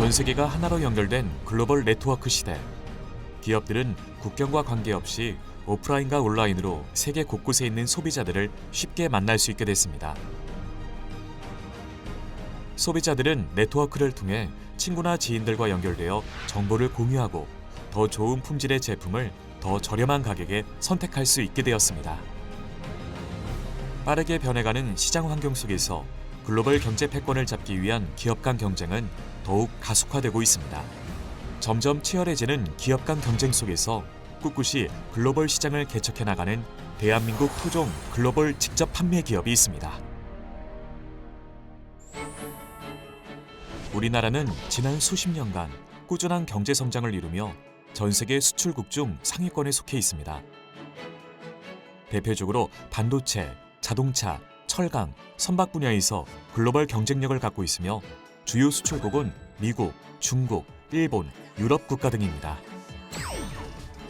전 세계가 하나로 연결된 글로벌 네트워크 시대. 기업들은 국경과 관계없이 오프라인과 온라인으로 세계 곳곳에 있는 소비자들을 쉽게 만날 수 있게 됐습니다. 소비자들은 네트워크를 통해 친구나 지인들과 연결되어 정보를 공유하고 더 좋은 품질의 제품을 더 저렴한 가격에 선택할 수 있게 되었습니다. 빠르게 변해가는 시장 환경 속에서 글로벌 경제 패권을 잡기 위한 기업 간 경쟁은 더욱 가속화되고 있습니다. 점점 치열해지는 기업 간 경쟁 속에서 꿋꿋이 글로벌 시장을 개척해 나가는 대한민국 토종 글로벌 직접 판매 기업이 있습니다. 우리나라는 지난 수십 년간 꾸준한 경제 성장을 이루며 전 세계 수출국 중 상위권에 속해 있습니다. 대표적으로 반도체, 자동차, 철강, 선박 분야에서 글로벌 경쟁력을 갖고 있으며 주요 수출국은 미국, 중국, 일본, 유럽 국가 등입니다.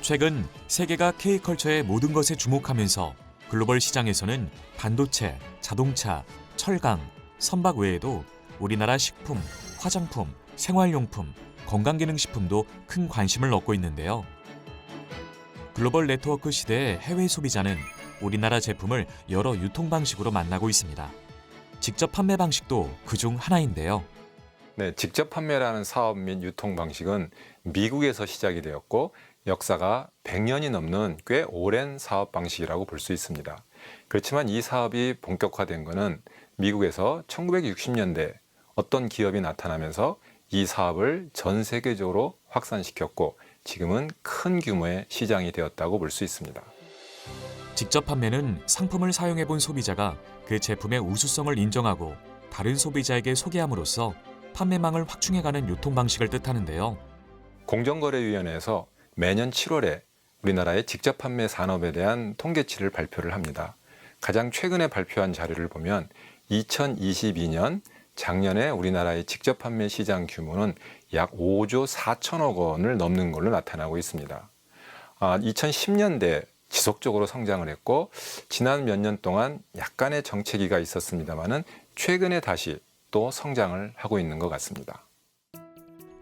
최근 세계가 K컬처의 모든 것에 주목하면서 글로벌 시장에서는 반도체, 자동차, 철강, 선박 외에도 우리나라 식품, 화장품, 생활용품, 건강기능식품도 큰 관심을 얻고 있는데요. 글로벌 네트워크 시대의 해외 소비자는 우리나라 제품을 여러 유통 방식으로 만나고 있습니다. 직접 판매 방식도 그중 하나인데요. 네, 직접 판매라는 사업 및 유통 방식은 미국에서 시작이 되었고 역사가 100년이 넘는 꽤 오랜 사업 방식이라고 볼 수 있습니다. 그렇지만 이 사업이 본격화된 것은 미국에서 1960년대 어떤 기업이 나타나면서 이 사업을 전 세계적으로 확산시켰고 지금은 큰 규모의 시장이 되었다고 볼 수 있습니다. 직접 판매는 상품을 사용해 본 소비자가 그 제품의 우수성을 인정하고 다른 소비자에게 소개함으로써 판매망을 확충해가는 유통 방식을 뜻하는데요. 공정거래위원회에서 매년 7월에 우리나라의 직접 판매 산업에 대한 통계치를 발표를 합니다. 가장 최근에 발표한 자료를 보면 2022년 작년에 우리나라의 직접 판매 시장 규모는 약 5조 4천억 원을 넘는 걸로 나타나고 있습니다. 2010년대 지속적으로 성장을 했고 지난 몇 년 동안 약간의 정체기가 있었습니다마는 최근에 다시 또 성장을 하고 있는 것 같습니다.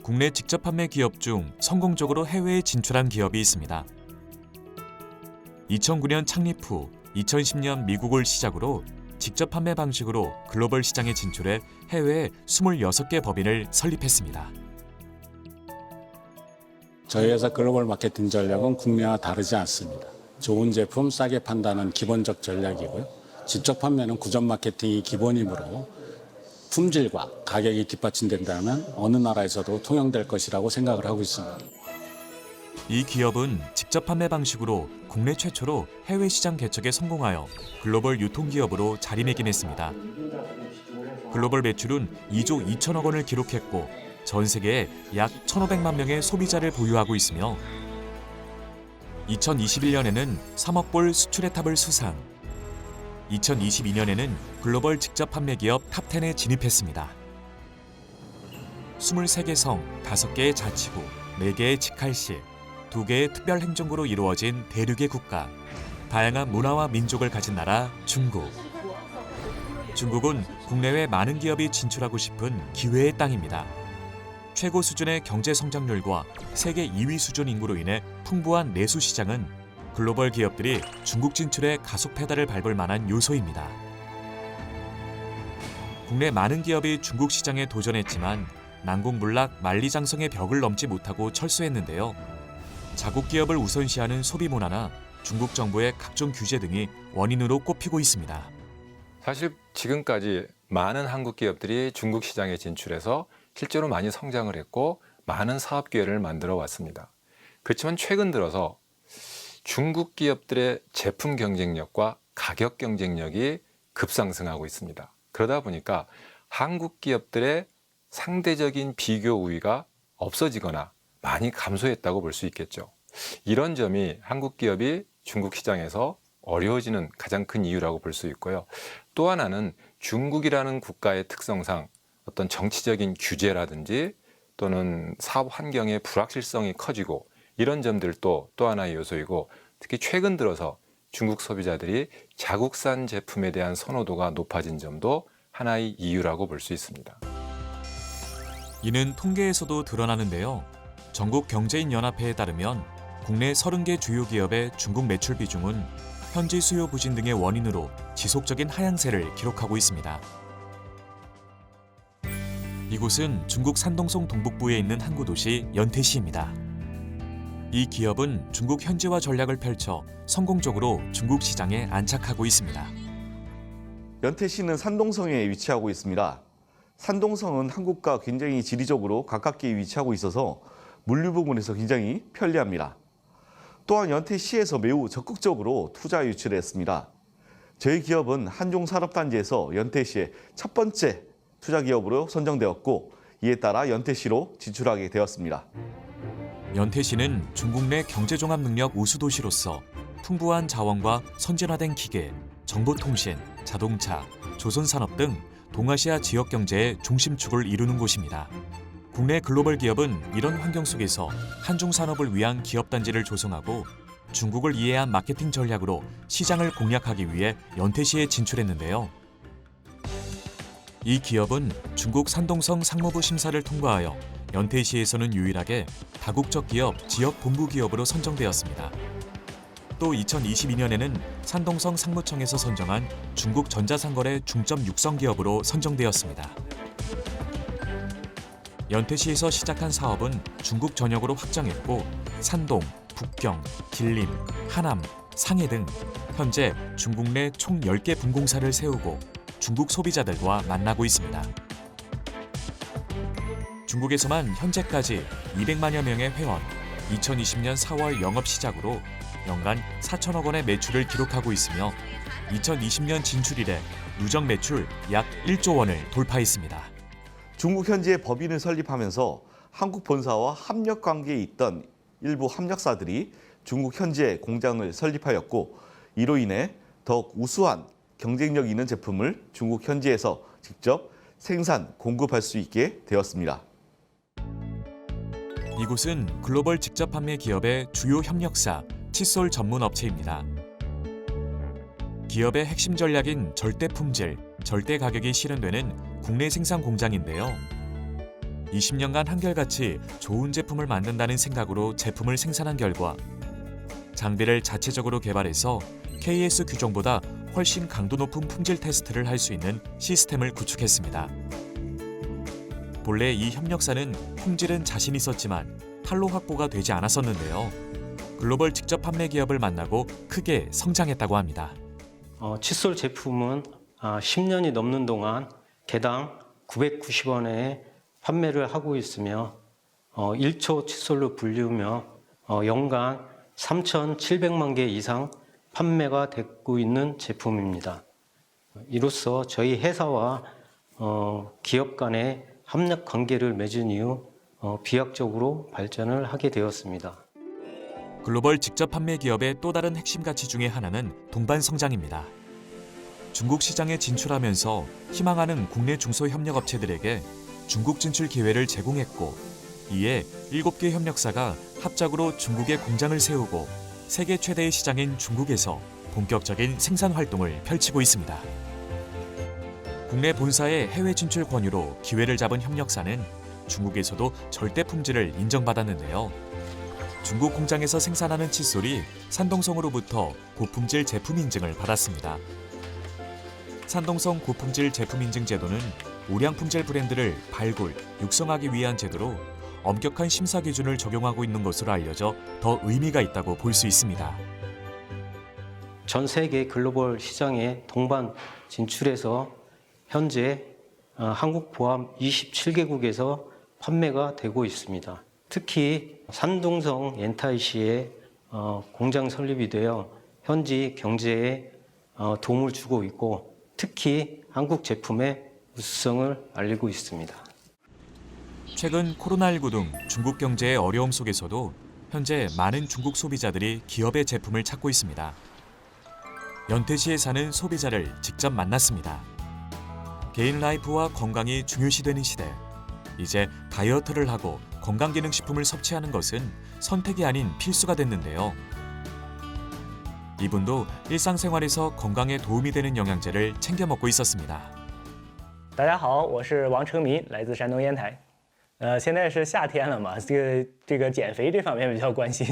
국내 직접 판매 기업 중 성공적으로 해외에 진출한 기업이 있습니다. 2009년 창립 후 2010년 미국을 시작으로 직접 판매 방식으로 글로벌 시장에 진출해 해외에 26개 법인을 설립했습니다. 저희 회사 글로벌 마케팅 전략은 국내와 다르지 않습니다. 좋은 제품 싸게 판다는 기본적 전략이고요. 직접 판매는 구전 마케팅이 기본이므로 품질과 가격이 뒷받침된다면 어느 나라에서도 통용될 것이라고 생각을 하고 있습니다. 이 기업은 직접 판매 방식으로 국내 최초로 해외 시장 개척에 성공하여 글로벌 유통기업으로 자리매김했습니다. 글로벌 매출은 2조 2천억 원을 기록했고 전 세계에 약 1,500만 명의 소비자를 보유하고 있으며 2021년에는 3억 불 수출의 탑을 수상, 2022년에는 글로벌 직접 판매 기업 탑10에 진입했습니다. 23개 성, 5개의 자치구, 4개의 직할시, 2개의 특별행정구로 이루어진 대륙의 국가, 다양한 문화와 민족을 가진 나라 중국. 중국은 국내외 많은 기업이 진출하고 싶은 기회의 땅입니다. 최고 수준의 경제 성장률과 세계 2위 수준 인구로 인해 풍부한 내수 시장은 글로벌 기업들이 중국 진출에 가속 페달을 밟을 만한 요소입니다. 국내 많은 기업이 중국 시장에 도전했지만 난공불락 만리장성의 벽을 넘지 못하고 철수했는데요. 자국 기업을 우선시하는 소비 문화나 중국 정부의 각종 규제 등이 원인으로 꼽히고 있습니다. 사실 지금까지 많은 한국 기업들이 중국 시장에 진출해서 실제로 많이 성장을 했고 많은 사업 기회를 만들어 왔습니다. 그렇지만 최근 들어서 중국 기업들의 제품 경쟁력과 가격 경쟁력이 급상승하고 있습니다. 그러다 보니까 한국 기업들의 상대적인 비교 우위가 없어지거나 많이 감소했다고 볼 수 있겠죠. 이런 점이 한국 기업이 중국 시장에서 어려워지는 가장 큰 이유라고 볼 수 있고요. 또 하나는 중국이라는 국가의 특성상 어떤 정치적인 규제라든지 또는 사업 환경의 불확실성이 커지고 이런 점들도 또 하나의 요소이고 특히 최근 들어서 중국 소비자들이 자국산 제품에 대한 선호도가 높아진 점도 하나의 이유라고 볼 수 있습니다. 이는 통계에서도 드러나는데요. 전국경제인연합회에 따르면 국내 30개 주요 기업의 중국 매출 비중은 현지 수요 부진 등의 원인으로 지속적인 하향세를 기록하고 있습니다. 이곳은 중국 산동성 동북부에 있는 항구 도시 연태시입니다. 이 기업은 중국 현지화 전략을 펼쳐 성공적으로 중국 시장에 안착하고 있습니다. 연태시는 산동성에 위치하고 있습니다. 산동성은 한국과 굉장히 지리적으로 가깝게 위치하고 있어서 물류 부분에서 굉장히 편리합니다. 또한 연태시에서 매우 적극적으로 투자 유치를 했습니다. 저희 기업은 한종산업단지에서 연태시의 첫 번째 투자 기업으로 선정되었고 이에 따라 연태시로 진출하게 되었습니다. 연태시는 중국 내 경제종합능력 우수도시로서 풍부한 자원과 선진화된 기계, 정보통신, 자동차, 조선산업 등 동아시아 지역 경제의 중심축을 이루는 곳입니다. 국내 글로벌 기업은 이런 환경 속에서 한중산업을 위한 기업단지를 조성하고 중국을 이해한 마케팅 전략으로 시장을 공략하기 위해 연태시에 진출했는데요. 이 기업은 중국 산동성 상무부 심사를 통과하여 연태시에서는 유일하게 다국적 기업 지역 본부 기업으로 선정되었습니다. 또 2022년에는 산동성 상무청에서 선정한 중국 전자상거래 중점 육성 기업으로 선정되었습니다. 연태시에서 시작한 사업은 중국 전역으로 확장했고 산동, 북경, 길림, 하남, 상해 등 현재 중국 내 총 10개 분공사를 세우고 중국 소비자들과 만나고 있습니다. 중국에서만 현재까지 200만여 명의 회원, 2020년 4월 영업 시작으로 연간 4천억 원의 매출을 기록하고 있으며 2020년 진출 이래 누적 매출 약 1조 원을 돌파했습니다. 중국 현지에 법인을 설립하면서 한국 본사와 협력 관계에 있던 일부 협력사들이 중국 현지에 공장을 설립하였고 이로 인해 더욱 우수한 경쟁력 있는 제품을 중국 현지에서 직접 생산, 공급할 수 있게 되었습니다. 이곳은 글로벌 직접 판매 기업의 주요 협력사, 칫솔 전문 업체입니다. 기업의 핵심 전략인 절대 품질, 절대 가격이 실현되는 국내 생산 공장인데요. 20년간 한결같이 좋은 제품을 만든다는 생각으로 제품을 생산한 결과 장비를 자체적으로 개발해서 KS 규정보다 훨씬 강도 높은 품질 테스트를 할 수 있는 시스템을 구축했습니다. 본래 이 협력사는 품질은 자신 있었지만 판로 확보가 되지 않았었는데요. 글로벌 직접 판매 기업을 만나고 크게 성장했다고 합니다. 칫솔 제품은 10년이 넘는 동안 개당 990원에 판매를 하고 있으며 1초 칫솔로 불리우며 연간 3,700만 개 이상 판매가 되고 있는 제품입니다. 이로써 저희 회사와 기업 간의 협력 관계를 맺은 이후 비약적으로 발전을 하게 되었습니다. 글로벌 직접 판매 기업의 또 다른 핵심 가치 중에 하나는 동반 성장입니다. 중국 시장에 진출하면서 희망하는 국내 중소협력업체들에게 중국 진출 기회를 제공했고 이에 7개 협력사가 합작으로 중국에 공장을 세우고 세계 최대의 시장인 중국에서 본격적인 생산 활동을 펼치고 있습니다. 국내 본사의 해외 진출 권유로 기회를 잡은 협력사는 중국에서도 절대 품질을 인정받았는데요. 중국 공장에서 생산하는 칫솔이 산동성으로부터 고품질 제품 인증을 받았습니다. 산동성 고품질 제품 인증 제도는 우량 품질 브랜드를 발굴, 육성하기 위한 제도로 엄격한 심사 기준을 적용하고 있는 것으로 알려져 더 의미가 있다고 볼 수 있습니다. 전 세계 글로벌 시장에 동반 진출해서 현재 한국 포함 27개국에서 판매가 되고 있습니다. 특히 산동성 연태시에 공장 설립이 되어 현지 경제에 도움을 주고 있고 특히 한국 제품의 우수성을 알리고 있습니다. 최근 코로나19 등 중국 경제의 어려움 속에서도 현재 많은 중국 소비자들이 기업의 제품을 찾고 있습니다. 연태시에 사는 소비자를 직접 만났습니다. 개인 라이프와 건강이 중요시되는 시대. 이제 다이어트를 하고 건강기능식품을 섭취하는 것은 선택이 아닌 필수가 됐는데요. 이분도 일상생활에서 건강에 도움이 되는 영양제를 챙겨 먹고 있었습니다. 大家好，我是王成民，来自山东烟台。现在是夏天了嘛，这个减肥这方面比较关心。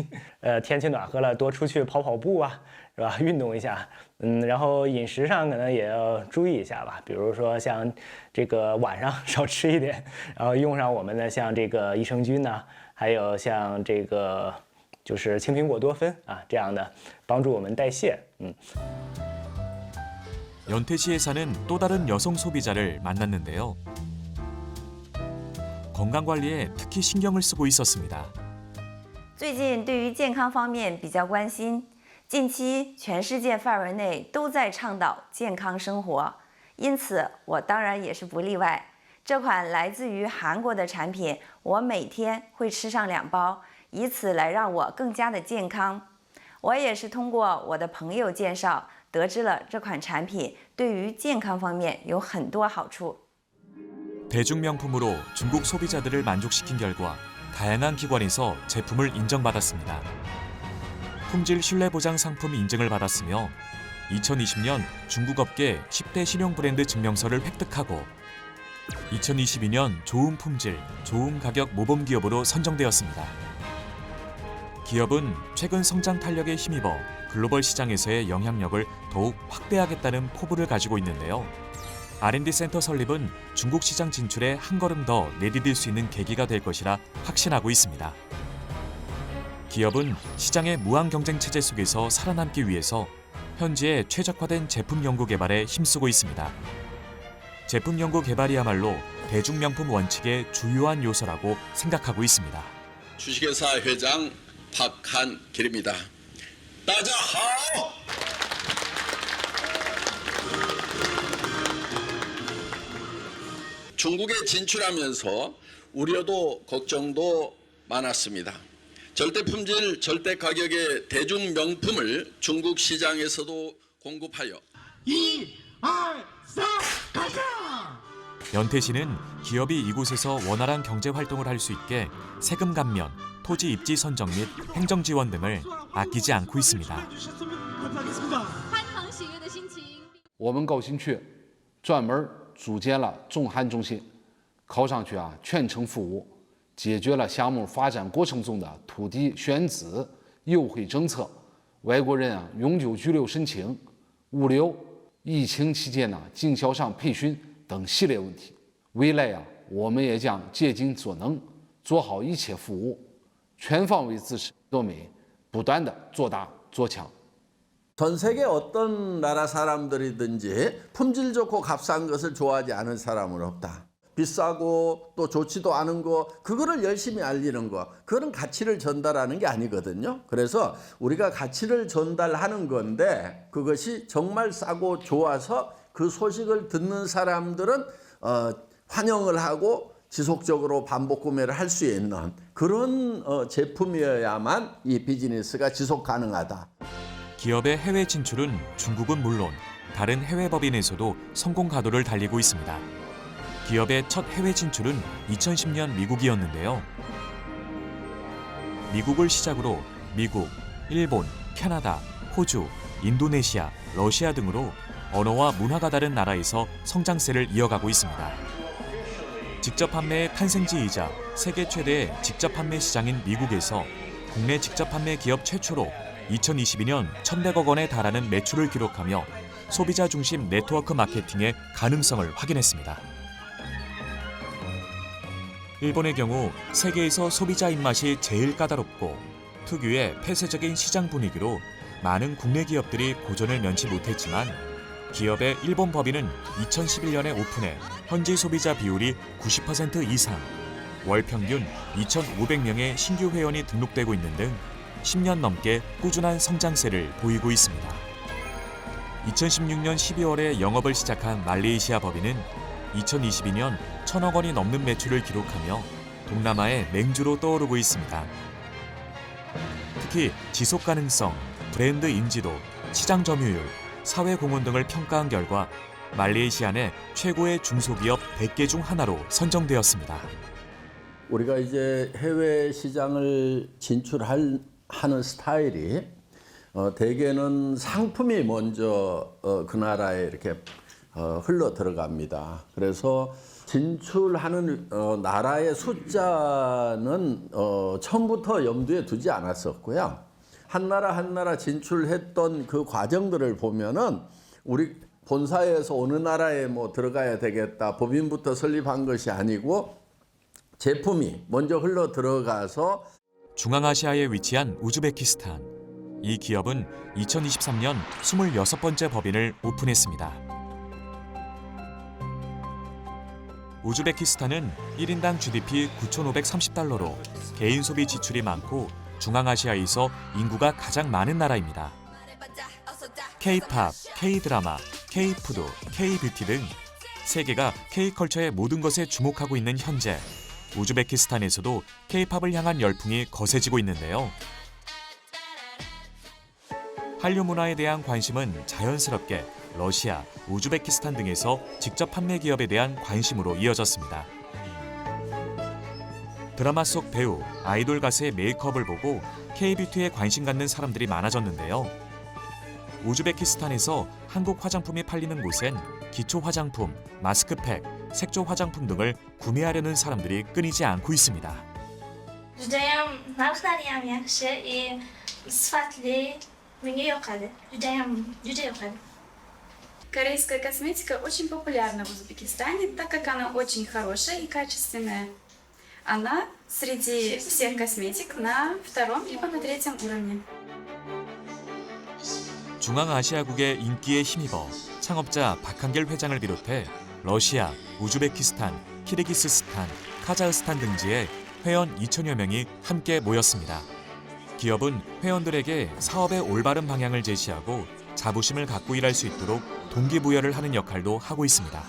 天气暖和了，多出去跑跑步啊，是吧？运动一下。然后饮食上可能也要注意一下吧，比如说像这个晚上少吃一点，然后用上我们的像这个益生菌呐、还有像这个就是青苹果多酚啊这样的，帮助我们代谢。 연태시에 사는 또 다른 여성 소비자를 만났는데요. 건강관리에 특히 신경을 쓰고 있었습니다. 最近对于健康方面比较关心，近期全世界范围内都在倡导健康生活，因此我当然也是不例外。这款来自于韩国的产品，我每天会吃上2包，以此来让我更加的健康。我也是通过我的朋友介绍，得知了这款产品对于健康方面有很多好处。 대중명품으로 중국 소비자들을 만족시킨 결과 다양한 기관에서 제품을 인정받았습니다. 품질 신뢰보장 상품 인증을 받았으며 2020년 중국 업계 10대 신용 브랜드 증명서를 획득하고 2022년 좋은 품질, 좋은 가격 모범 기업으로 선정되었습니다. 기업은 최근 성장 탄력에 힘입어 글로벌 시장에서의 영향력을 더욱 확대하겠다는 포부를 가지고 있는데요. R&D 센터 설립은 중국 시장 진출에 한 걸음 더 내디딜 수 있는 계기가 될 것이라 확신하고 있습니다. 기업은 시장의 무한 경쟁 체제 속에서 살아남기 위해서 현지에 최적화된 제품 연구 개발에 힘쓰고 있습니다. 제품 연구 개발이야말로 대중명품 원칙의 주요한 요소라고 생각하고 있습니다. 주식회사 회장 박한길입니다. 大家好. 중국에 진출하면서 우려도 걱정도 많았습니다. 절대 품질, 절대 가격의 대중 명품을 중국 시장에서도 공급하여 1, 2, 3, 가자! 연태시는 기업이 이곳에서 원활한 경제 활동을 할 수 있게 세금 감면, 토지 입지 선정 및 행정 지원 등을 아끼지 않고 있습니다. 我们高新区专门组建了众韩中心，靠上去全程服务，解决了项目发展过程中的土地选址、优惠政策、外国人永久居留申请、物流、疫情期间经销商培训等系列问题。未来我们也将竭尽所能，做好一切服务，全方位支持多美，不断的做大做强。 전 세계 어떤 나라 사람들이든지 품질 좋고 값싼 것을 좋아하지 않은 사람은 없다. 비싸고 또 좋지도 않은 거 그거를 열심히 알리는 거 그거는 가치를 전달하는 게 아니거든요. 그래서 우리가 가치를 전달하는 건데 그것이 정말 싸고 좋아서 그 소식을 듣는 사람들은 환영을 하고 지속적으로 반복 구매를 할 수 있는 그런 제품이어야만 이 비즈니스가 지속 가능하다. 기업의 해외 진출은 중국은 물론 다른 해외 법인에서도 성공 가도를 달리고 있습니다. 기업의 첫 해외 진출은 2010년 미국이었는데요. 미국을 시작으로 미국, 일본, 캐나다, 호주, 인도네시아, 러시아 등으로 언어와 문화가 다른 나라에서 성장세를 이어가고 있습니다. 직접 판매의 탄생지이자 세계 최대의 직접 판매 시장인 미국에서 국내 직접 판매 기업 최초로 2022년 1,100억 원에 달하는 매출을 기록하며 소비자 중심 네트워크 마케팅의 가능성을 확인했습니다. 일본의 경우 세계에서 소비자 입맛이 제일 까다롭고 특유의 폐쇄적인 시장 분위기로 많은 국내 기업들이 고전을 면치 못했지만 기업의 일본 법인은 2011년에 오픈해 현지 소비자 비율이 90% 이상, 월 평균 2,500명의 신규 회원이 등록되고 있는 등 10년 넘게 꾸준한 성장세를 보이고 있습니다. 2016년 12월에 영업을 시작한 말레이시아 법인은 2022년 1,000억 원이 넘는 매출을 기록하며 동남아의 맹주로 떠오르고 있습니다. 특히 지속 가능성, 브랜드 인지도, 시장 점유율, 사회 공헌 등을 평가한 결과 말레이시아 내 최고의 중소기업 100개 중 하나로 선정되었습니다. 우리가 이제 해외 시장을 진출하는 스타일이 대개는 상품이 먼저 그 나라에 이렇게 흘러 들어갑니다. 그래서 진출하는 나라의 숫자는 처음부터 염두에 두지 않았었고요. 한 나라 진출했던 그 과정들을 보면은 우리 본사에서 어느 나라에 뭐 들어가야 되겠다, 법인부터 설립한 것이 아니고 제품이 먼저 흘러 들어가서 중앙아시아에 위치한 우즈베키스탄. 이 기업은 2023년 26번째 법인을 오픈했습니다. 우즈베키스탄은 1인당 GDP 9,530달러로 개인 소비 지출이 많고 중앙아시아에서 인구가 가장 많은 나라입니다. K-팝, K-드라마, K-푸드, K-뷰티 등 세계가 K-컬처의 모든 것에 주목하고 있는 현재 우즈베키스탄에서도 K-팝을 향한 열풍이 거세지고 있는데요. 한류 문화에 대한 관심은 자연스럽게 러시아, 우즈베키스탄 등에서 직접 판매 기업에 대한 관심으로 이어졌습니다. 드라마 속 배우, 아이돌 가수의 메이크업을 보고 K-뷰티에 관심 갖는 사람들이 많아졌는데요. 우즈베키스탄에서 한국 화장품이 팔리는 곳엔 기초 화장품, 마스크팩, 색조 화장품 등을 구매하려는 사람들이 끊이지 않고 있습니다. Judayam narxlari yaxshi и sifatli. Menga yoqadi. Juda yoqadi. Корейская косметика очень популярна в Узбекистане, так как она очень хорошая и качественная. Она среди всех косметик на втором либо на третьем уровне. 중앙아시아국의 인기에 힘입어 창업자 박한길 회장을 비롯해 러시아, 우즈베키스탄, 키르기스스탄, 카자흐스탄 등지에 회원 2천여 명이 함께 모였습니다. 기업은 회원들에게 사업의 올바른 방향을 제시하고 자부심을 갖고 일할 수 있도록 동기부여를 하는 역할도 하고 있습니다.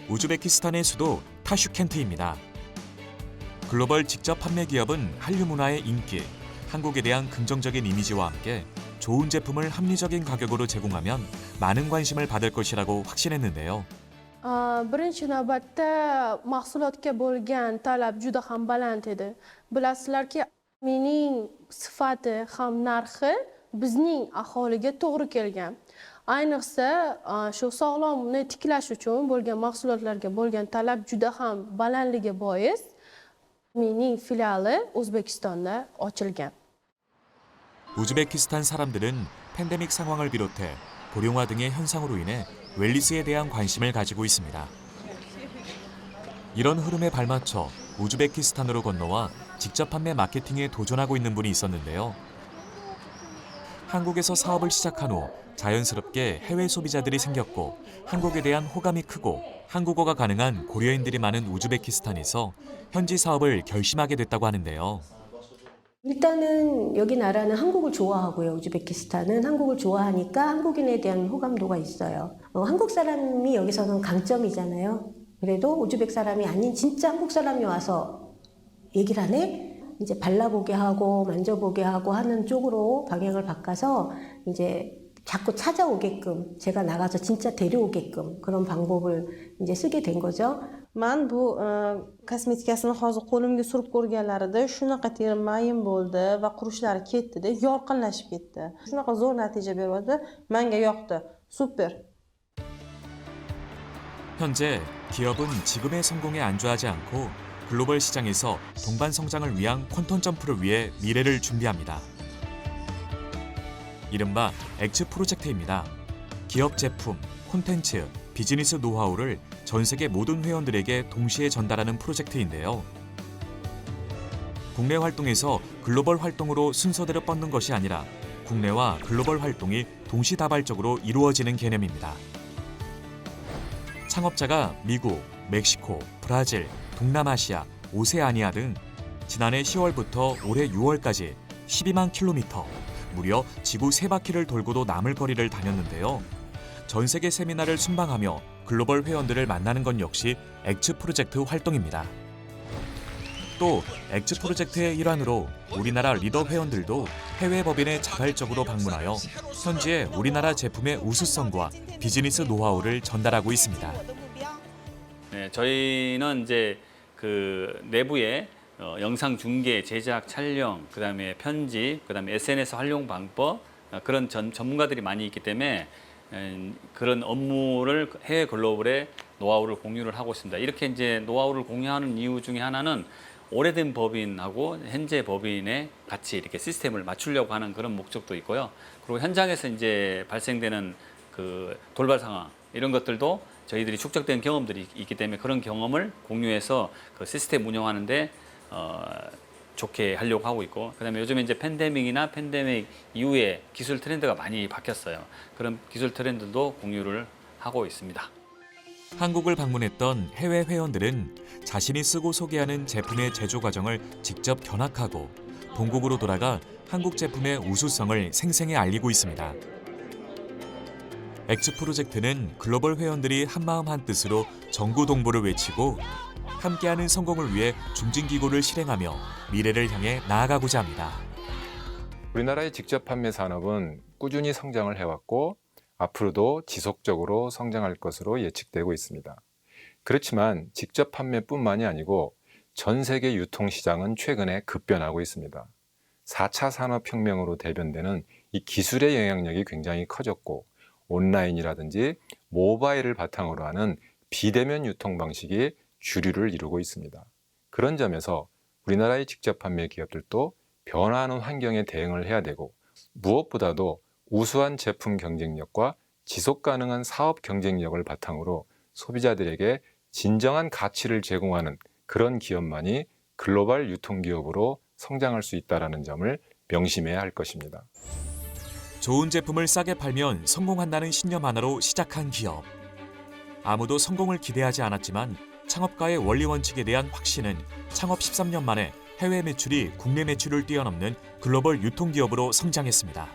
우즈베키스탄의 수도 타슈켄트입니다. 글로벌 직접 판매 기업은 한류 문화의 인기, 한국에 대한 긍정적인 이미지와 함께 좋은 제품을 합리적인 가격으로 제공하면 많은 관심을 받을 것이라고 확신했는데요. birinchi navbatda mahsulotga bo'lgan talab juda ham baland edi. Bilasizlarki, mening sifati ham narxi bizning aholiga to'g'ri kelgan. Ayniqsa, shu sog'lomni tiklash uchun bo'lgan mahsulotlarga bo'lgan talab juda ham balandligi bois mening filiali O'zbekistonda ochilgan. 우즈베키스탄 사람들은 팬데믹 상황을 비롯해 고령화 등의 현상으로 인해 웰니스에 대한 관심을 가지고 있습니다. 이런 흐름에 발맞춰 우즈베키스탄으로 건너와 직접 판매 마케팅에 도전하고 있는 분이 있었는데요. 한국에서 사업을 시작한 후 자연스럽게 해외 소비자들이 생겼고 한국에 대한 호감이 크고 한국어가 가능한 고려인들이 많은 우즈베키스탄에서 현지 사업을 결심하게 됐다고 하는데요. 일단은 여기 나라는 한국을 좋아하고요. 우즈베키스탄은 한국을 좋아하니까 한국인에 대한 호감도가 있어요. 한국 사람이 여기서는 강점이잖아요. 그래도 우즈벡 사람이 아닌 진짜 한국 사람이 와서 얘기를 하네? 이제 발라보게 하고 만져보게 하고 하는 쪽으로 방향을 바꿔서 이제 자꾸 찾아오게끔 제가 나가서 진짜 데려오게끔 그런 방법을 이제 쓰게 된 거죠. Man bu kosmetikasini hozir qo'limga surib ko'rganlarida shunaqa terim mayin bo'ldi va qurishlari ketdi-da, yorqinlashib ketdi. Shunaqa zo'r natija beryapti. Menga yoqdi. Super. 현재 기업은 지금의 성공에 안주하지 않고 글로벌 시장에서 동반 성장을 위한 퀀텀 점프를 위해 미래를 준비합니다. 이른바 엑츠 프로젝트입니다. 기업 제품, 콘텐츠, 비즈니스 노하우를 전 세계 모든 회원들에게 동시에 전달하는 프로젝트인데요. 국내 활동에서 글로벌 활동으로 순서대로 뻗는 것이 아니라 국내와 글로벌 활동이 동시다발적으로 이루어지는 개념입니다. 창업자가 미국, 멕시코, 브라질, 동남아시아, 오세아니아 등 지난해 10월부터 올해 6월까지 12만 킬로미터, 무려 지구 3바퀴를 돌고도 남을 거리를 다녔는데요. 전 세계 세미나를 순방하며 글로벌 회원들을 만나는 건 역시 엑츠 프로젝트 활동입니다. 또 엑츠 프로젝트의 일환으로 우리나라 리더 회원들도 해외 법인에 자발적으로 방문하여 현지의 우리나라 제품의 우수성과 비즈니스 노하우를 전달하고 있습니다. 네, 저희는 이제 그 내부에 영상 중계, 제작, 촬영, 그다음에 편집, 그다음에 SNS 활용 방법 그런 전문가들이 많이 있기 때문에 그런 업무를 해외 글로벌에 노하우를 공유를 하고 있습니다. 이렇게 이제 노하우를 공유하는 이유 중에 하나는 오래된 법인하고 현재 법인에 같이 이렇게 시스템을 맞추려고 하는 그런 목적도 있고요. 그리고 현장에서 이제 발생되는 그 돌발 상황 이런 것들도 저희들이 축적된 경험들이 있기 때문에 그런 경험을 공유해서 그 시스템 운영하는데 좋게 하려고 하고 있고, 그다음에 요즘에 이제 팬데믹이나 팬데믹 이후에 기술 트렌드가 많이 바뀌었어요. 그런 기술 트렌드도 공유를 하고 있습니다. 한국을 방문했던 해외 회원들은 자신이 쓰고 소개하는 제품의 제조 과정을 직접 견학하고 본국으로 돌아가 한국 제품의 우수성을 생생히 알리고 있습니다. 엑스 프로젝트는 글로벌 회원들이 한마음 한뜻으로 정구동보를 외치고 함께하는 성공을 위해 중진기고를 실행하며 미래를 향해 나아가고자 합니다. 우리나라의 직접 판매 산업은 꾸준히 성장을 해왔고 앞으로도 지속적으로 성장할 것으로 예측되고 있습니다. 그렇지만 직접 판매뿐만이 아니고 전 세계 유통시장은 최근에 급변하고 있습니다. 4차 산업혁명으로 대변되는 이 기술의 영향력이 굉장히 커졌고 온라인이라든지 모바일을 바탕으로 하는 비대면 유통 방식이 주류를 이루고 있습니다. 그런 점에서 우리나라의 직접 판매 기업들도 변화하는 환경에 대응을 해야 되고 무엇보다도 우수한 제품 경쟁력과 지속 가능한 사업 경쟁력을 바탕으로 소비자들에게 진정한 가치를 제공하는 그런 기업만이 글로벌 유통기업으로 성장할 수 있다는 점을 명심해야 할 것입니다. 좋은 제품을 싸게 팔면 성공한다는 신념 하나로 시작한 기업. 아무도 성공을 기대하지 않았지만 창업가의 원리 원칙에 대한 확신은 창업 13년 만에 해외 매출이 국내 매출을 뛰어넘는 글로벌 유통기업으로 성장했습니다.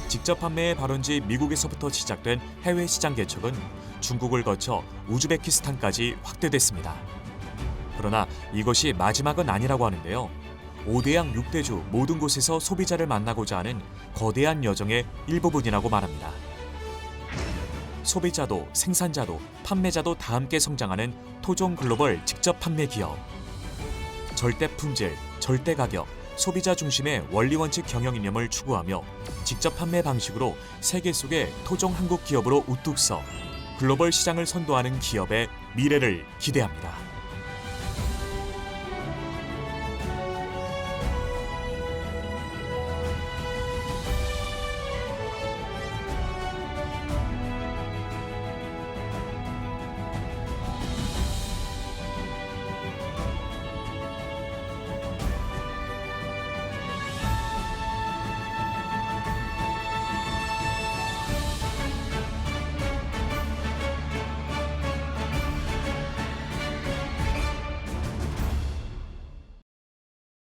직접 판매의 발원지 미국에서부터 시작된 해외 시장 개척은 중국을 거쳐 우즈베키스탄까지 확대됐습니다. 그러나 이것이 마지막은 아니라고 하는데요. 5대양 6대주 모든 곳에서 소비자를 만나고자 하는 거대한 여정의 일부분이라고 말합니다. 소비자도 생산자도 판매자도 다 함께 성장하는 토종 글로벌 직접 판매 기업. 절대 품질, 절대 가격, 소비자 중심의 원리 원칙 경영 이념을 추구하며 직접 판매 방식으로 세계 속의 토종 한국 기업으로 우뚝 서 글로벌 시장을 선도하는 기업의 미래를 기대합니다.